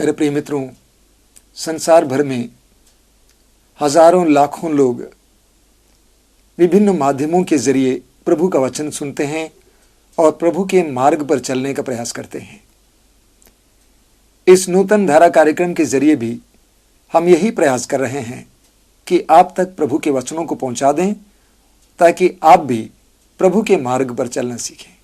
मेरे प्रिय मित्रों, संसार भर में हजारों लाखों लोग विभिन्न माध्यमों के जरिए प्रभु का वचन सुनते हैं और प्रभु के मार्ग पर चलने का प्रयास करते हैं। इस नूतन धारा कार्यक्रम के जरिए भी हम यही प्रयास कर रहे हैं कि आप तक प्रभु के वचनों को पहुंचा दें, ताकि आप भी प्रभु के मार्ग पर चलना सीखें।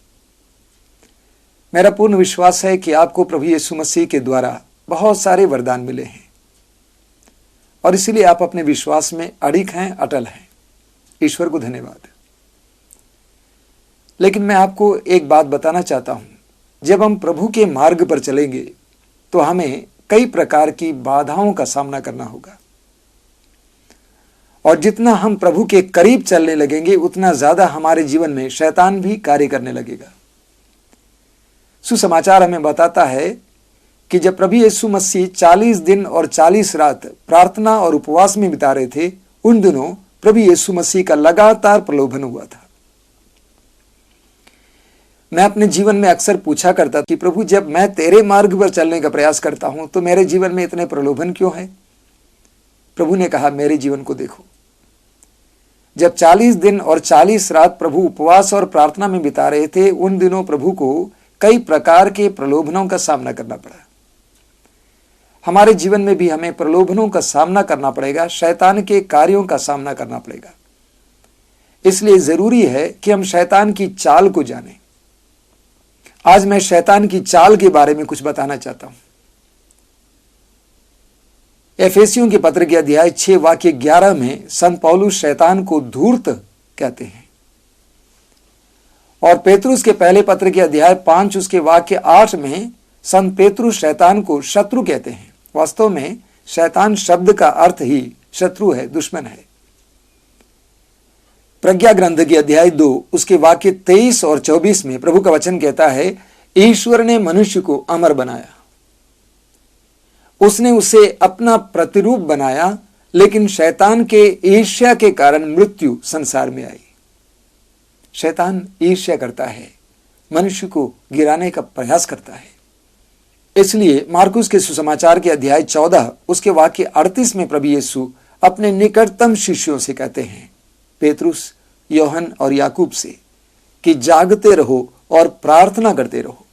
मेरा पूर्ण विश्वास है कि आपको प्रभु यीशु मसीह के द्वारा बहुत सारे वरदान मिले हैं और इसीलिए आप अपने विश्वास में अड़िग हैं, अटल हैं। ईश्वर को धन्यवाद। लेकिन मैं आपको एक बात बताना चाहता हूं, जब हम प्रभु के मार्ग पर चलेंगे तो हमें कई प्रकार की बाधाओं का सामना करना होगा, और जितना हम प्रभु के करीब चलने लगेंगे उतना ज्यादा हमारे जीवन में शैतान भी कार्य करने लगेगा। सुसमाचार हमें बताता है कि जब प्रभु यीशु मसीह 40 दिन और 40 रात प्रार्थना और उपवास में बिता रहे थे, उन दिनों प्रभु यीशु मसीह का लगातार प्रलोभन हुआ था। मैं अपने जीवन में अक्सर पूछा करता कि प्रभु, जब मैं तेरे मार्ग पर चलने का प्रयास करता हूं तो मेरे जीवन में इतने प्रलोभन क्यों है? प्रभु ने कहा, मेरे जीवन को देखो। जब 40 दिन और 40 रात प्रभु उपवास और प्रार्थना में बिता रहे थे, उन दिनों प्रभु को कई प्रकार के प्रलोभनों का सामना करना पड़ा। हमारे जीवन में भी हमें प्रलोभनों का सामना करना पड़ेगा, शैतान के कार्यों का सामना करना पड़ेगा। इसलिए जरूरी है कि हम शैतान की चाल को जानें। आज मैं शैतान की चाल के बारे में कुछ बताना चाहता हूं। एफेसियों के पत्र के अध्याय 6 वाक्य 11 में संत पौलुस शैतान को धूर्त कहते हैं, और पेतरुस के पहले पत्र के अध्याय 5 उसके वाक्य 8 में संत पेतरुस शैतान को शत्रु कहते हैं। वास्तव में शैतान शब्द का अर्थ ही शत्रु है, दुश्मन है। प्रज्ञा ग्रंथ के अध्याय 2 उसके वाक्य 23 और 24 में प्रभु का वचन कहता है, ईश्वर ने मनुष्य को अमर बनाया, उसने उसे अपना प्रतिरूप बनाया, लेकिन शैतान के ईर्ष्या के कारण मृत्यु संसार में आई। शैतान ईर्ष्या करता है, मनुष्य को गिराने का प्रयास करता है। इसलिए मार्कुस के सुसमाचार के अध्याय 14 उसके वाक्य 38 में प्रभु यीशु अपने निकटतम शिष्यों से कहते हैं, पेतरुस, योहन और याकूब से, कि जागते रहो और प्रार्थना करते रहो।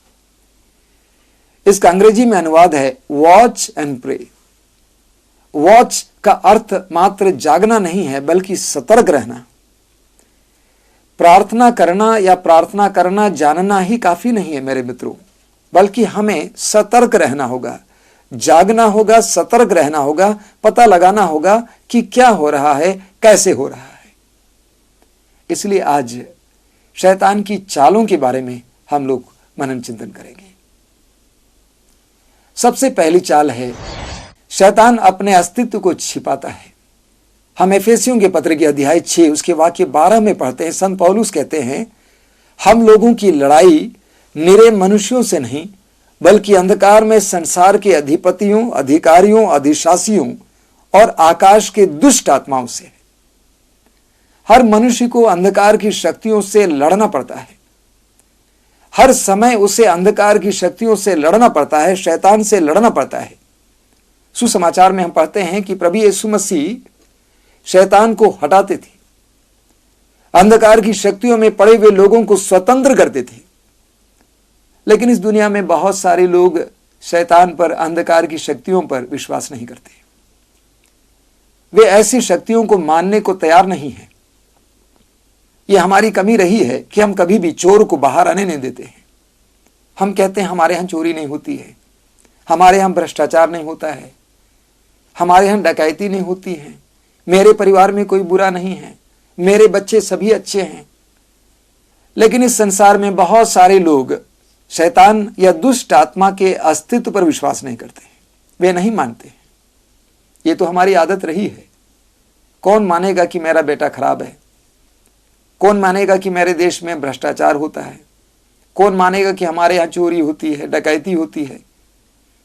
इसका अंग्रेजी में अनुवाद है वॉच एंड प्रे। वॉच का अर्थ मात्र जागना नहीं है, बल्कि सतर्क रहना। प्रार्थना करना या प्रार्थना करना जानना ही काफी नहीं है मेरे मित्रों, बल्कि हमें सतर्क रहना होगा, जागना होगा, सतर्क रहना होगा, पता लगाना होगा कि क्या हो रहा है, कैसे हो रहा है। इसलिए आज शैतान की चालों के बारे में हम लोग मनन चिंतन करेंगे। सबसे पहली चाल है, शैतान अपने अस्तित्व को छिपाता है। हम एफेसियों के पत्र के अध्याय 6 उसके वाक्य 12 में पढ़ते हैं, संत पौलुस कहते हैं, हम लोगों की लड़ाई निरे मनुष्यों से नहीं, बल्कि अंधकार में संसार के अधिपतियों, अधिकारियों, अधिशासियों और आकाश के दुष्ट आत्माओं से। हर मनुष्य को अंधकार की शक्तियों से लड़ना पड़ता है। हर समय उसे अंधकार की शक्तियों से लड़ना पड़ता है, शैतान से लड़ना पड़ता है। सुसमाचार में हम पढ़ते हैं कि प्रभु यीशु मसीह शैतान को हटाते थे, अंधकार की शक्तियों में पड़े हुए लोगों को स्वतंत्र करते थे। लेकिन इस दुनिया में बहुत सारे लोग शैतान पर, अंधकार की शक्तियों पर विश्वास नहीं करते। वे ऐसी शक्तियों को मानने को तैयार नहीं है। यह हमारी कमी रही है कि हम कभी भी चोर को बाहर आने नहीं देते हैं। हम कहते हैं हमारे यहां चोरी नहीं होती है, हमारे यहां भ्रष्टाचार नहीं होता है, हमारे यहां डकैती नहीं होती है, मेरे परिवार में कोई बुरा नहीं है, मेरे बच्चे सभी अच्छे हैं। लेकिन इस संसार में बहुत सारे लोग शैतान या दुष्ट आत्मा के अस्तित्व पर विश्वास नहीं करते हैं, वे नहीं मानते। ये तो हमारी आदत रही है। कौन मानेगा कि मेरा बेटा खराब है? कौन मानेगा कि मेरे देश में भ्रष्टाचार होता है? कौन मानेगा कि हमारे यहां चोरी होती है, डकैती होती है?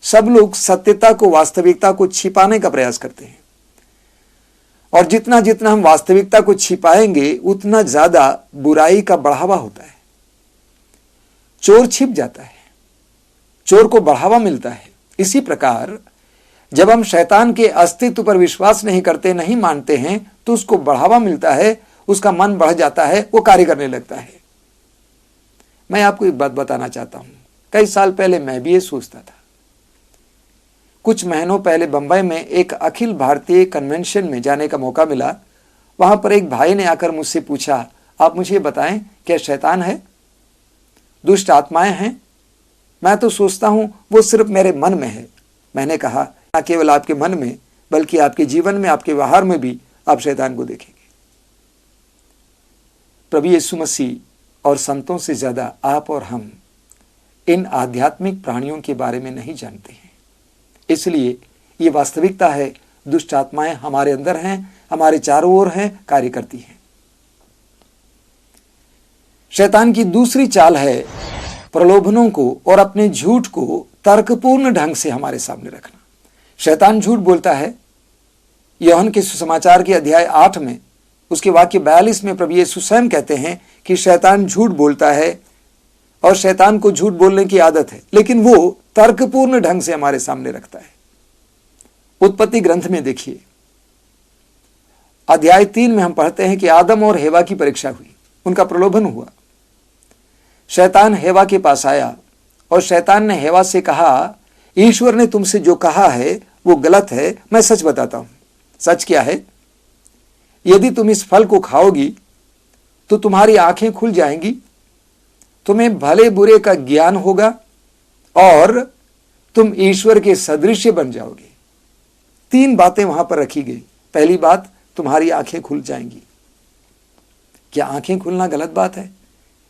सब लोग सत्यता को, वास्तविकता को छिपाने का प्रयास करते हैं, और जितना जितना हम वास्तविकता को छिपाएंगे उतना ज्यादा बुराई का बढ़ावा होता है। चोर छिप जाता है, चोर को बढ़ावा मिलता है। इसी प्रकार जब हम शैतान के अस्तित्व पर विश्वास नहीं करते, नहीं मानते हैं, तो उसको बढ़ावा मिलता है, उसका मन बढ़ जाता है, वो कार्य करने लगता है। मैं आपको एक बात बताना चाहता हूं। कई साल पहले मैं भी ये सोचता था। कुछ महीनों पहले बंबई में एक अखिल भारतीय कन्वेंशन में जाने का मौका मिला। वहां पर एक भाई ने आकर मुझसे पूछा, आप मुझे बताएं, क्या शैतान है, दुष्ट आत्माएं हैं? मैं तो सोचता हूं वो सिर्फ मेरे मन में है। मैंने कहा, न केवल आपके मन में, बल्कि आपके जीवन में, आपके व्यवहार में भी आप शैतान को देखेंगे। प्रभु यीशु मसीह और संतों से ज्यादा आप और हम इन आध्यात्मिक प्राणियों के बारे में नहीं जानते हैं। इसलिए ये वास्तविकता है, दुष्ट आत्माएं हमारे अंदर हैं, हमारे चारों ओर हैं, कार्य करती हैं। शैतान की दूसरी चाल है प्रलोभनों को और अपने झूठ को तर्कपूर्ण ढंग से हमारे सामने रखना। शैतान झूठ बोलता है। यूहन्ना के सुसमाचार के अध्याय 8 में उसके वाक्य 42 में प्रभु यीशु स्वयं कहते हैं कि शैतान झूठ बोलता है और शैतान को झूठ बोलने की आदत है, लेकिन वो तर्कपूर्ण ढंग से हमारे सामने रखता है। उत्पत्ति ग्रंथ में देखिए, अध्याय 3 में हम पढ़ते हैं कि आदम और हेवा की परीक्षा हुई, उनका प्रलोभन हुआ। शैतान हेवा के पास आया और शैतान ने हेवा से कहा, ईश्वर ने तुमसे जो कहा है वो गलत है। मैं सच बताता हूं। सच क्या है? यदि तुम इस फल को खाओगी तो तुम्हारी आंखें खुल जाएंगी, तुम्हें भले बुरे का ज्ञान होगा और तुम ईश्वर के सदृश्य बन जाओगे। 3 बातें वहां पर रखी गई। पहली बात, तुम्हारी आंखें खुल जाएंगी। क्या आंखें खुलना गलत बात है?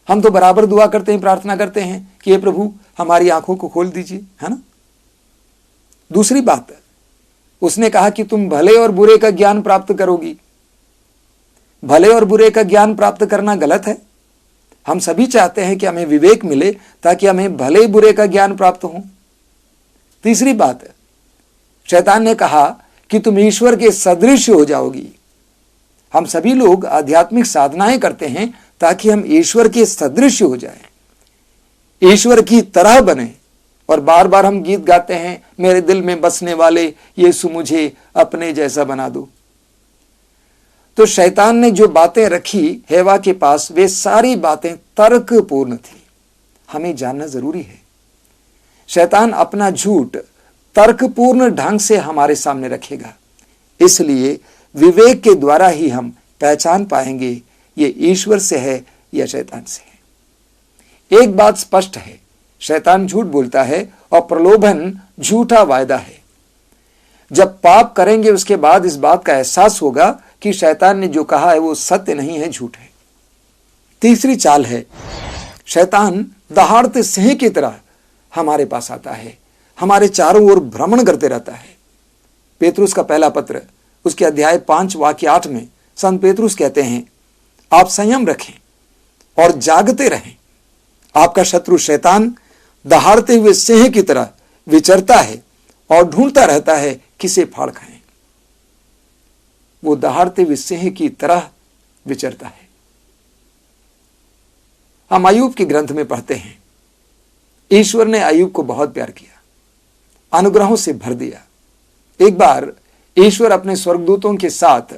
हम तो बराबर दुआ करते हैं, प्रार्थना करते हैं कि हे प्रभु हमारी आंखों को खोल दीजिए, है ना? दूसरी बात, उसने कहा कि तुम भले और बुरे का ज्ञान प्राप्त करोगी। भले और बुरे का ज्ञान प्राप्त करना गलत है। हम सभी चाहते हैं कि हमें विवेक मिले ताकि हमें भले बुरे का ज्ञान प्राप्त हो। तीसरी बात, शैतान ने कहा कि तुम ईश्वर के सदृश्य हो जाओगी। हम सभी लोग आध्यात्मिक साधनाएं करते हैं ताकि हम ईश्वर के सदृश्य हो जाएं, ईश्वर की तरह बने। और बार बार हम गीत गाते हैं, मेरे दिल में बसने वाले यीशु मुझे अपने जैसा बना दो। तो शैतान ने जो बातें रखी हेवा के पास, वे सारी बातें तर्कपूर्ण थी। हमें जानना जरूरी है, शैतान अपना झूठ तर्कपूर्ण ढंग से हमारे सामने रखेगा। इसलिए विवेक के द्वारा ही हम पहचान पाएंगे ये ईश्वर से है या शैतान से है। एक बात स्पष्ट है, शैतान झूठ बोलता है और प्रलोभन झूठा वायदा है। जब पाप करेंगे उसके बाद इस बात का एहसास होगा कि शैतान ने जो कहा है वो सत्य नहीं है, झूठ है। तीसरी चाल है, शैतान दहाड़ते सिंह की तरह हमारे पास आता है, हमारे चारों ओर भ्रमण करते रहता है। पेतरुस का पहला पत्र उसके अध्याय 5 वाक्य 8 में संत पेतरुस कहते हैं, आप संयम रखें और जागते रहें। आपका शत्रु शैतान दहाड़ते हुए सिंह की तरह विचरता है और ढूंढता रहता है किसे फाड़ खाएं। वो दहाड़ते हुए सिंह की तरह विचरता है। हम अय्यूब के ग्रंथ में पढ़ते हैं, ईश्वर ने अय्यूब को बहुत प्यार किया, अनुग्रहों से भर दिया। एक बार ईश्वर अपने स्वर्गदूतों के साथ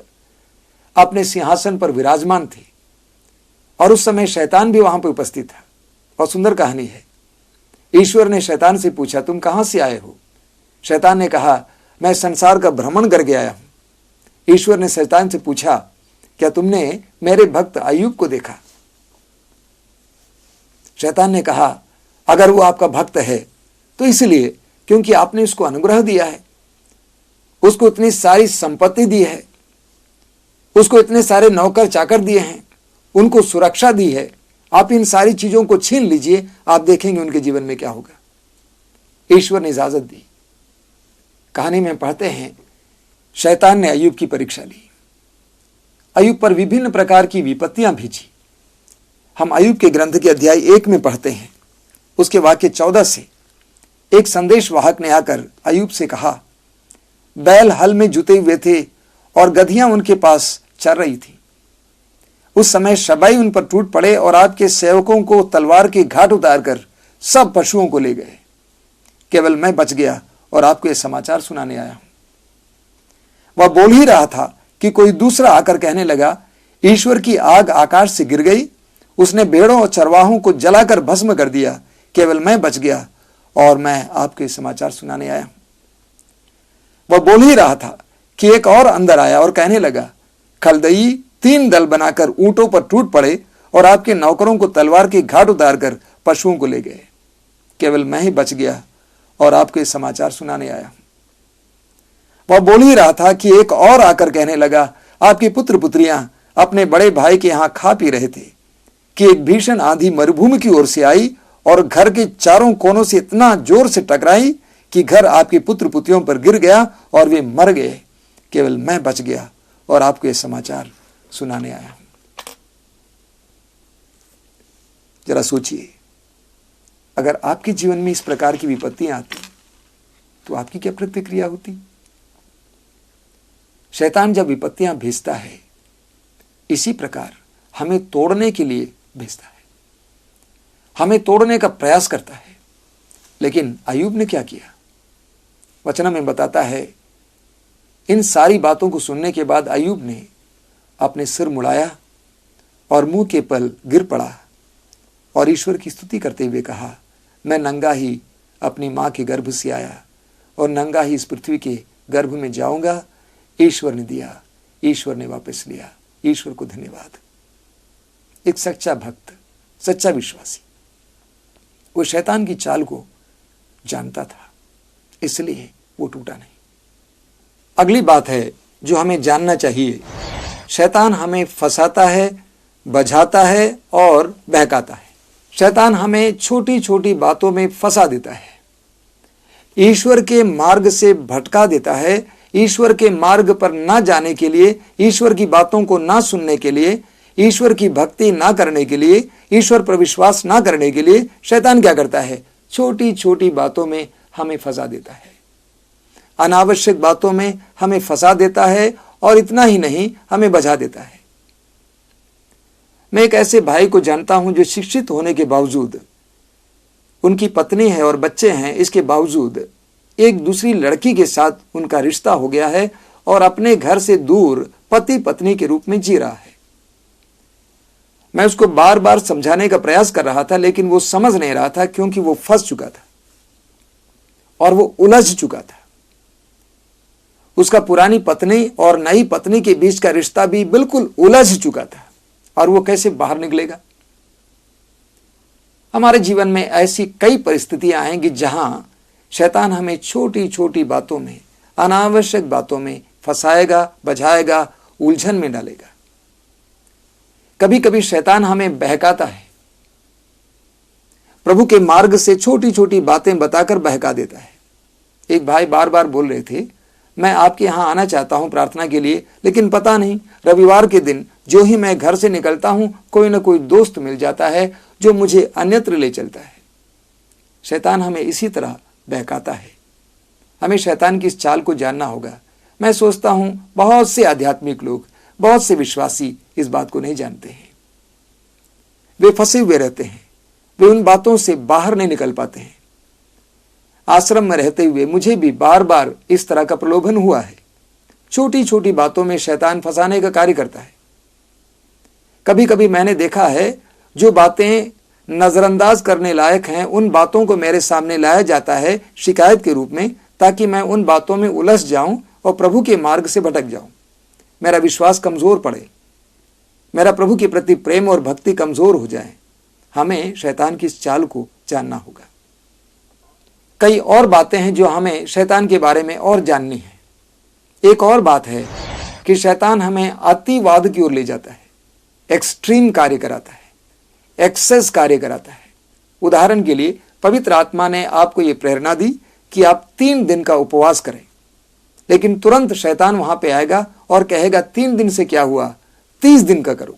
अपने सिंहासन पर विराजमान थे और उस समय शैतान भी वहां पर उपस्थित था। और सुंदर कहानी है, ईश्वर ने शैतान से पूछा, तुम कहां से आए हो? शैतान ने कहा, मैं संसार का भ्रमण करके आया हूं। ईश्वर ने शैतान से पूछा, क्या तुमने मेरे भक्त अय्यूब को देखा? शैतान ने कहा, अगर वो आपका भक्त है तो इसलिए क्योंकि आपने उसको अनुग्रह दिया है, उसको इतनी सारी संपत्ति दी है, उसको इतने सारे नौकर चाकर दिए हैं, उनको सुरक्षा दी है। आप इन सारी चीजों को छीन लीजिए, आप देखेंगे उनके जीवन में क्या होगा। ईश्वर ने इजाजत दी। कहानी में पढ़ते हैं, शैतान ने अय्यूब की परीक्षा ली, अय्यूब पर विभिन्न प्रकार की विपत्तियां भेजी। हम अय्यूब के ग्रंथ के अध्याय 1 में पढ़ते हैं, उसके वाक्य 14 से, एक संदेश वाहक ने आकर अय्यूब से कहा, बैल हल में जुते हुए थे और गधियां उनके पास चर रही थी। उस समय शबाई उन पर टूट पड़े और आपके सेवकों को तलवार के घाट उतारकर सब पशुओं को ले गए। केवल मैं बच गया और आपको यह समाचार सुनाने आया हूं। वह बोल ही रहा था कि कोई दूसरा आकर कहने लगा, ईश्वर की आग आकाश से गिर गई, उसने भेड़ों और चरवाहों को जलाकर भस्म कर दिया, केवल मैं बच गया और मैं आपके समाचार सुनाने आया हूं। वह बोल ही रहा था कि एक और अंदर आया और कहने लगा, खलदई 3 दल बनाकर ऊंटों पर टूट पड़े और आपके नौकरों को तलवार की घाट उतारकर पशुओं को ले गए, केवल मैं ही बच गया और आपको ये समाचार सुनाने आया। वह बोल ही रहा था कि एक और आकर कहने लगा, आपकी पुत्र पुत्रियां अपने बड़े भाई के यहां खा पी रहे थे कि एक भीषण आंधी मरुभूमि की ओर से आई और घर के चारों कोनों से इतना जोर से टकराई कि घर आपके पुत्र पुत्रियों पर गिर गया और वे मर गए, केवल मैं बच गया और आपको यह समाचार सुनाने आया हूं। जरा सोचिए, अगर आपके जीवन में इस प्रकार की विपत्तियां आती तो आपकी क्या प्रतिक्रिया होती? शैतान जब विपत्तियां भेजता है, इसी प्रकार हमें तोड़ने के लिए भेजता है, हमें तोड़ने का प्रयास करता है। लेकिन अय्यूब ने क्या किया? वचन में बताता है, इन सारी बातों को सुनने के बाद अय्यूब ने अपने सिर मुड़ाया और मुंह के बल गिर पड़ा और ईश्वर की स्तुति करते हुए कहा, मैं नंगा ही अपनी मां के गर्भ से आया और नंगा ही इस पृथ्वी के गर्भ में जाऊंगा। ईश्वर ने दिया, ईश्वर ने वापस लिया, ईश्वर को धन्यवाद। एक सच्चा भक्त, सच्चा विश्वासी, वो शैतान की चाल को जानता था, इसलिए वो टूटा नहीं। अगली बात है जो हमें जानना चाहिए, शैतान हमें फंसाता है, बझाता है और बहकाता है। शैतान हमें छोटी छोटी बातों में फंसा देता है, ईश्वर के मार्ग से भटका देता है। ईश्वर के मार्ग पर ना जाने के लिए, ईश्वर की बातों को ना सुनने के लिए, ईश्वर की भक्ति ना करने के लिए, ईश्वर पर विश्वास ना करने के लिए शैतान क्या करता है? छोटी छोटी बातों में हमें फंसा देता है, अनावश्यक बातों में हमें फंसा देता है और इतना ही नहीं, हमें बझा देता है। मैं एक ऐसे भाई को जानता हूं जो शिक्षित होने के बावजूद, उनकी पत्नी है और बच्चे हैं, इसके बावजूद एक दूसरी लड़की के साथ उनका रिश्ता हो गया है और अपने घर से दूर पति पत्नी के रूप में जी रहा है। मैं उसको बार बार समझाने का प्रयास कर रहा था, लेकिन वो समझ नहीं रहा था, क्योंकि वो फंस चुका था और वो उलझ चुका था। उसका पुरानी पत्नी और नई पत्नी के बीच का रिश्ता भी बिल्कुल उलझ चुका था और वो कैसे बाहर निकलेगा? हमारे जीवन में ऐसी कई परिस्थितियां आएंगी जहां शैतान हमें छोटी छोटी बातों में, अनावश्यक बातों में फंसाएगा, बझाएगा, उलझन में डालेगा। कभी कभी शैतान हमें बहकाता है, प्रभु के मार्ग से छोटी छोटी बातें बताकर बहका देता है। एक भाई बार बार बोल रहे थे, मैं आपके यहां आना चाहता हूं प्रार्थना के लिए, लेकिन पता नहीं रविवार के दिन जो ही मैं घर से निकलता हूं, कोई ना कोई दोस्त मिल जाता है जो मुझे अन्यत्र ले चलता है। शैतान हमें इसी तरह बहकाता है। हमें शैतान की इस चाल को जानना होगा। मैं सोचता हूं बहुत से आध्यात्मिक लोग, बहुत से विश्वासी इस बात को नहीं जानते हैं। वे फंसे हुए रहते हैं, वे उन बातों से बाहर नहीं निकल पाते हैं। आश्रम में रहते हुए मुझे भी बार बार इस तरह का प्रलोभन हुआ है। छोटी छोटी बातों में शैतान फंसाने का कार्य करता है। कभी कभी मैंने देखा है, जो बातें नजरअंदाज करने लायक हैं, उन बातों को मेरे सामने लाया जाता है शिकायत के रूप में, ताकि मैं उन बातों में उलझ जाऊं और प्रभु के मार्ग से भटक जाऊं। मेरा विश्वास कमजोर पड़े, मेरा प्रभु के प्रति प्रेम और भक्ति कमजोर हो जाए। हमें शैतान की इस चाल को जानना होगा। कई और बातें हैं जो हमें शैतान के बारे में और जाननी है। एक और बात है कि शैतान हमें अतिवाद की ओर ले जाता है, एक्सट्रीम कार्य कराता है, एक्सेस कार्य कराता है। उदाहरण के लिए, पवित्र आत्मा ने आपको यह प्रेरणा दी कि आप 3 दिन का उपवास करें, लेकिन तुरंत शैतान वहां पे आएगा और कहेगा 3 दिन से क्या हुआ, 30 दिन का करो,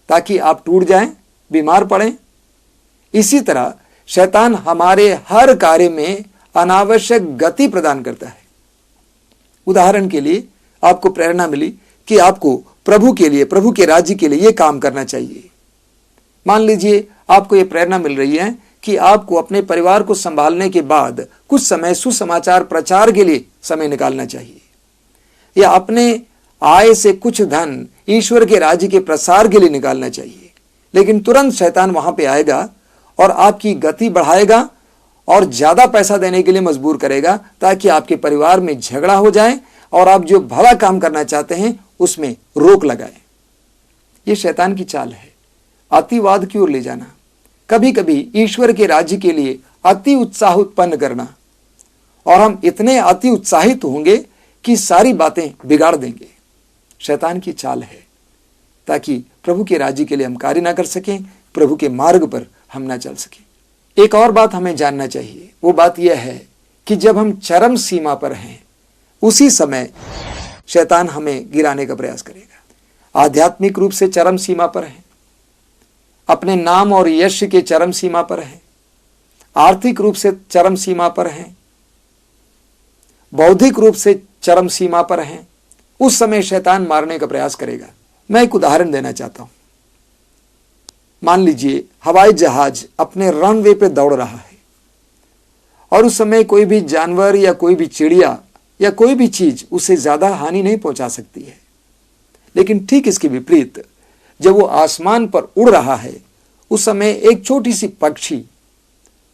ताकि आप टूट जाएं, बीमार पड़ें। इसी तरह शैतान हमारे हर कार्य में अनावश्यक गति प्रदान करता है। उदाहरण के लिए, आपको प्रेरणा मिली कि आपको प्रभु के लिए, प्रभु के राज्य के लिए यह काम करना चाहिए। मान लीजिए आपको यह प्रेरणा मिल रही है कि आपको अपने परिवार को संभालने के बाद कुछ समय सुसमाचार प्रचार के लिए समय निकालना चाहिए, या अपने आय से कुछ धन ईश्वर के राज्य के प्रसार के लिए निकालना चाहिए। लेकिन तुरंत शैतान वहां पे आएगा और आपकी गति बढ़ाएगा और ज्यादा पैसा देने के लिए मजबूर करेगा, ताकि आपके परिवार में झगड़ा हो जाए और आप जो भला काम करना चाहते हैं उसमें रोक लगाए। यह शैतान की चाल है, अतिवाद की ओर ले जाना, कभी कभी ईश्वर के राज्य के लिए अति उत्साह उत्पन्न करना, और हम इतने अति उत्साहित होंगे कि सारी बातें बिगाड़ देंगे। शैतान की चाल है, ताकि प्रभु के राज्य के लिए हम कार्य ना कर सकें, प्रभु के मार्ग पर हम ना चल सकें। एक और बात हमें जानना चाहिए, वो बात यह है कि जब हम चरम सीमा पर हैं, उसी समय शैतान हमें गिराने का प्रयास करेगा। आध्यात्मिक रूप से चरम सीमा पर हैं, अपने नाम और यश के चरम सीमा पर हैं, आर्थिक रूप से चरम सीमा पर हैं, बौद्धिक रूप से चरम सीमा पर हैं, उस समय शैतान मारने का प्रयास करेगा। मैं एक उदाहरण देना चाहता हूं। मान लीजिए हवाई जहाज अपने रनवे पे दौड़ रहा है और उस समय कोई भी जानवर या कोई भी चिड़िया या कोई भी चीज उसे ज्यादा हानि नहीं पहुंचा सकती है। लेकिन ठीक इसके विपरीत जब वो आसमान पर उड़ रहा है, उस समय एक छोटी सी पक्षी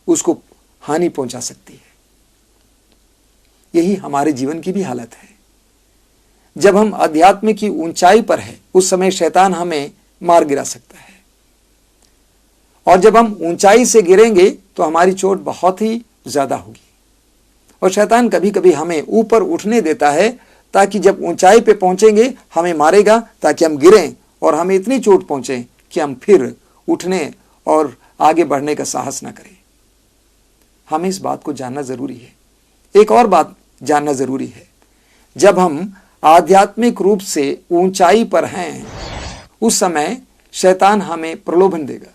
उसको हानि पहुंचा सकती है। यही हमारे जीवन की भी हालत है। जब हम अध्यात्म की ऊंचाई पर है, उस समय शैतान हमें मार गिरा सकता है, और जब हम ऊंचाई से गिरेंगे तो हमारी चोट बहुत ही ज्यादा होगी। और शैतान कभी कभी हमें ऊपर उठने देता है, ताकि जब ऊंचाई पे पहुंचेंगे हमें मारेगा, ताकि हम गिरें और हमें इतनी चोट पहुंचे कि हम फिर उठने और आगे बढ़ने का साहस ना करें। हमें इस बात को जानना जरूरी है। एक और बात जानना जरूरी है, जब हम आध्यात्मिक रूप से ऊंचाई पर हैं, उस समय शैतान हमें प्रलोभन देगा।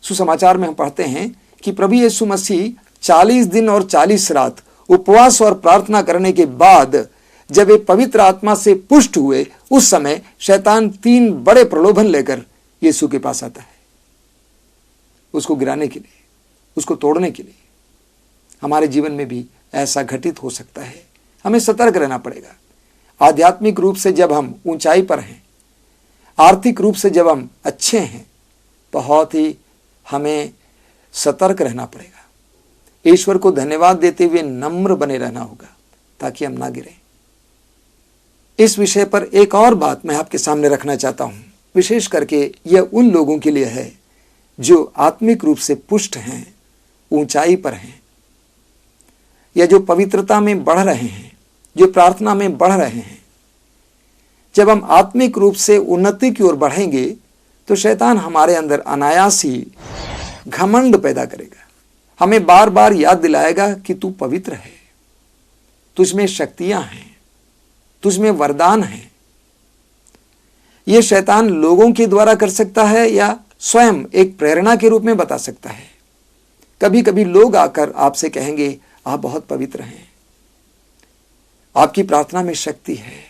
सुसमाचार में हम पढ़ते हैं कि प्रभु यीशु मसीह 40 दिन और 40 रात उपवास और प्रार्थना करने के बाद जब वे पवित्र आत्मा से पुष्ट हुए, उस समय शैतान 3 बड़े प्रलोभन लेकर यीशु के पास आता है, उसको गिराने के लिए, उसको तोड़ने के लिए। हमारे जीवन में भी ऐसा घटित हो सकता है। हमें सतर्क रहना पड़ेगा। आध्यात्मिक रूप से जब हम ऊंचाई पर हैं, आर्थिक रूप से जब हम अच्छे हैं, बहुत ही हमें सतर्क रहना पड़ेगा। ईश्वर को धन्यवाद देते हुए नम्र बने रहना होगा, ताकि हम ना गिरें। इस विषय पर एक और बात मैं आपके सामने रखना चाहता हूं। विशेष करके यह उन लोगों के लिए है जो आत्मिक रूप से पुष्ट हैं, ऊंचाई पर हैं, या जो पवित्रता में बढ़ रहे हैं, जो प्रार्थना में बढ़ रहे हैं। जब हम आत्मिक रूप से उन्नति की ओर बढ़ेंगे तो शैतान हमारे अंदर अनायास ही घमंड पैदा करेगा। हमें बार बार याद दिलाएगा कि तू पवित्र है, तुझमें शक्तियां हैं, तुझमें वरदान हैं। यह शैतान लोगों के द्वारा कर सकता है या स्वयं एक प्रेरणा के रूप में बता सकता है। कभी कभी लोग आकर आपसे कहेंगे, आप बहुत पवित्र हैं, आपकी प्रार्थना में शक्ति है,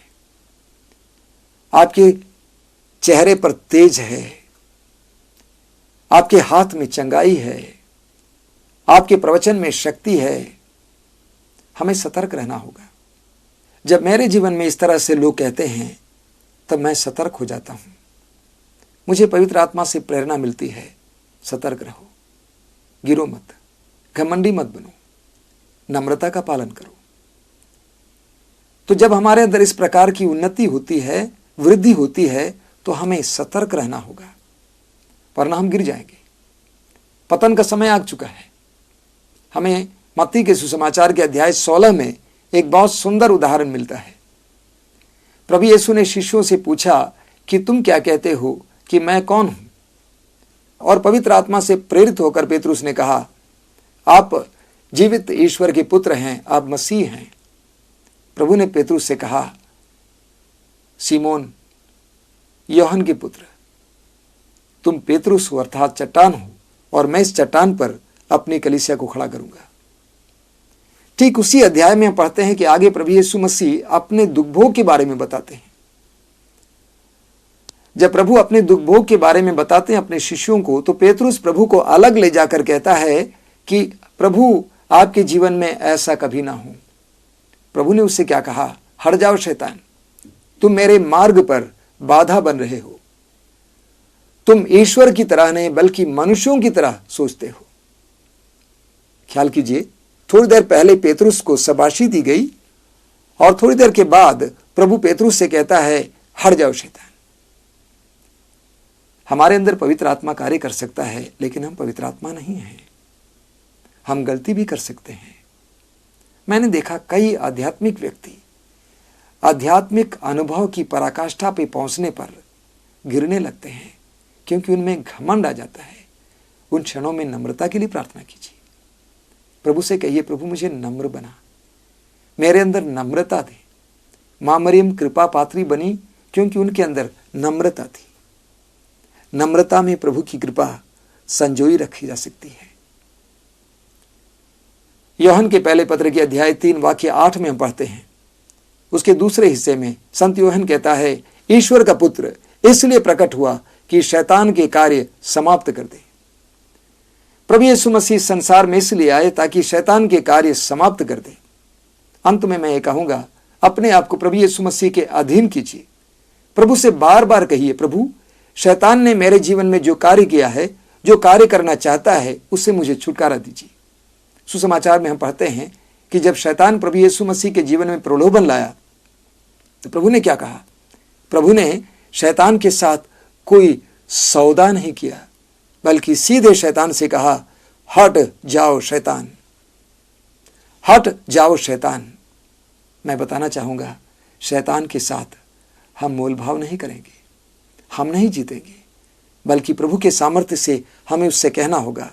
आपके चेहरे पर तेज है, आपके हाथ में चंगाई है, आपके प्रवचन में शक्ति है। हमें सतर्क रहना होगा। जब मेरे जीवन में इस तरह से लोग कहते हैं, तब मैं सतर्क हो जाता हूं। मुझे पवित्र आत्मा से प्रेरणा मिलती है, सतर्क रहो, गिरो मत, घमंडी मत बनो, नम्रता का पालन करो। तो जब हमारे अंदर इस प्रकार की उन्नति होती है, वृद्धि होती है, तो हमें सतर्क रहना होगा, वरना हम गिर जाएंगे। पतन का समय आ चुका है। हमें मत्ती के सुसमाचार के अध्याय 16 में एक बहुत सुंदर उदाहरण मिलता है। प्रभु यीशु ने शिष्यों से पूछा कि तुम क्या कहते हो कि मैं कौन हूं? और पवित्र आत्मा से प्रेरित होकर पेतरुस ने कहा, आप जीवित ईश्वर के पुत्र हैं, आप मसीह हैं। प्रभु ने पेतरुस से कहा, सीमोन यूहन्ना के पुत्र, तुम पेतरुस हो अर्थात चट्टान हो, और मैं इस चट्टान पर अपनी कलीसिया को खड़ा करूंगा। ठीक उसी अध्याय में हम पढ़ते हैं कि आगे प्रभु यीशु मसीह अपने दुख भोग के बारे में बताते हैं। जब प्रभु अपने दुख भोग के बारे में बताते हैं अपने शिष्यों को, तो पेतरुस प्रभु को अलग ले जाकर कहता है कि प्रभु आपके जीवन में ऐसा कभी ना हो। प्रभु ने उससे क्या कहा? हट जाओ शैतान, तुम मेरे मार्ग पर बाधा बन रहे हो। तुम ईश्वर की तरह नहीं बल्कि मनुष्यों की तरह सोचते हो। ख्याल कीजिए, थोड़ी देर पहले पेतरुस को शाबाशी दी गई और थोड़ी देर के बाद प्रभु पेतरुस से कहता है हट जाओ शैतान। हमारे अंदर पवित्र आत्मा कार्य कर सकता है, लेकिन हम पवित्र आत्मा नहीं हैं। हम गलती भी कर सकते हैं। मैंने देखा कई आध्यात्मिक व्यक्ति आध्यात्मिक अनुभव की पराकाष्ठा पे पहुंचने पर गिरने लगते हैं, क्योंकि उनमें घमंड आ जाता है। उन क्षणों में नम्रता के लिए प्रार्थना कीजिए। प्रभु से कहिए, प्रभु मुझे नम्र बना, मेरे अंदर नम्रता दे। मां मरियम कृपा पात्री बनी क्योंकि उनके अंदर नम्रता थी। नम्रता में प्रभु की कृपा संजोई रखी जा सकती है। यूहन्ना के पहले पत्र के अध्याय 3 वाक्य 8 में हम पढ़ते हैं, उसके दूसरे हिस्से में संत यूहन्ना कहता है, ईश्वर का पुत्र इसलिए प्रकट हुआ कि शैतान के कार्य समाप्त कर दे। प्रभु यीशु मसीह संसार में इसलिए आए ताकि शैतान के कार्य समाप्त कर दे। अंत में मैं ये कहूंगा, अपने आप को प्रभु यीशु मसीह के अधीन कीजिए। प्रभु से बार बार कहिए, प्रभु शैतान ने मेरे जीवन में जो कार्य किया है, जो कार्य करना चाहता है, उससे मुझे छुटकारा दीजिए। सुसमाचार में हम पढ़ते हैं कि जब शैतान प्रभु यीशु मसीह के जीवन में प्रलोभन लाया तो प्रभु ने क्या कहा? प्रभु ने शैतान के साथ कोई सौदा नहीं किया, बल्कि सीधे शैतान से कहा, हट जाओ शैतान, हट जाओ शैतान। मैं बताना चाहूंगा, शैतान के साथ हम मोलभाव नहीं करेंगे, हम नहीं जीतेंगे, बल्कि प्रभु के सामर्थ्य से हमें उससे कहना होगा,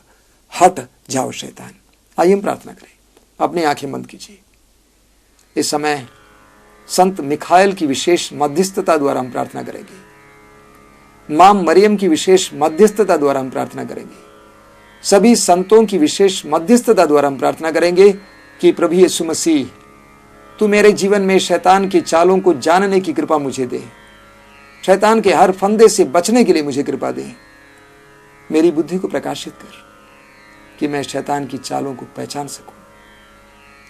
हट जाओ शैतान। आइए हम प्रार्थना करें। अपनी आंखें बंद कीजिए। इस समय संत मिखाएल की विशेष मध्यस्थता द्वारा हम प्रार्थना करेंगे। मां मरियम की विशेष मध्यस्थता द्वारा हम प्रार्थना करेंगे। सभी संतों की विशेष मध्यस्थता द्वारा हम प्रार्थना करेंगे कि प्रभु यीशु मसीह, तू मेरे जीवन में शैतान की चालों को जानने की कृपा मुझे दे। शैतान के हर फंदे से बचने के लिए मुझे कृपा दे। मेरी बुद्धि को प्रकाशित कर कि मैं शैतान की चालों को पहचान सकूं,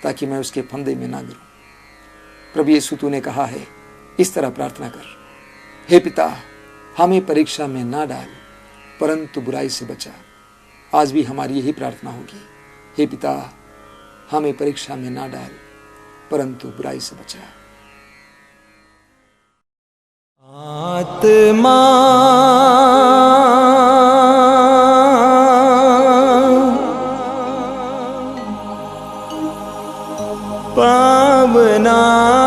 ताकि मैं उसके फंदे में ना गिरूं। प्रभु यीशु, तूने कहा है, इस तरह प्रार्थना कर, हे पिता, हमें परीक्षा में ना डाल, परंतु बुराई से बचा। आज भी हमारी यही प्रार्थना होगी, हे पिता, हमें परीक्षा में ना डाल, परंतु बुराई से बचा। आत्मा पावना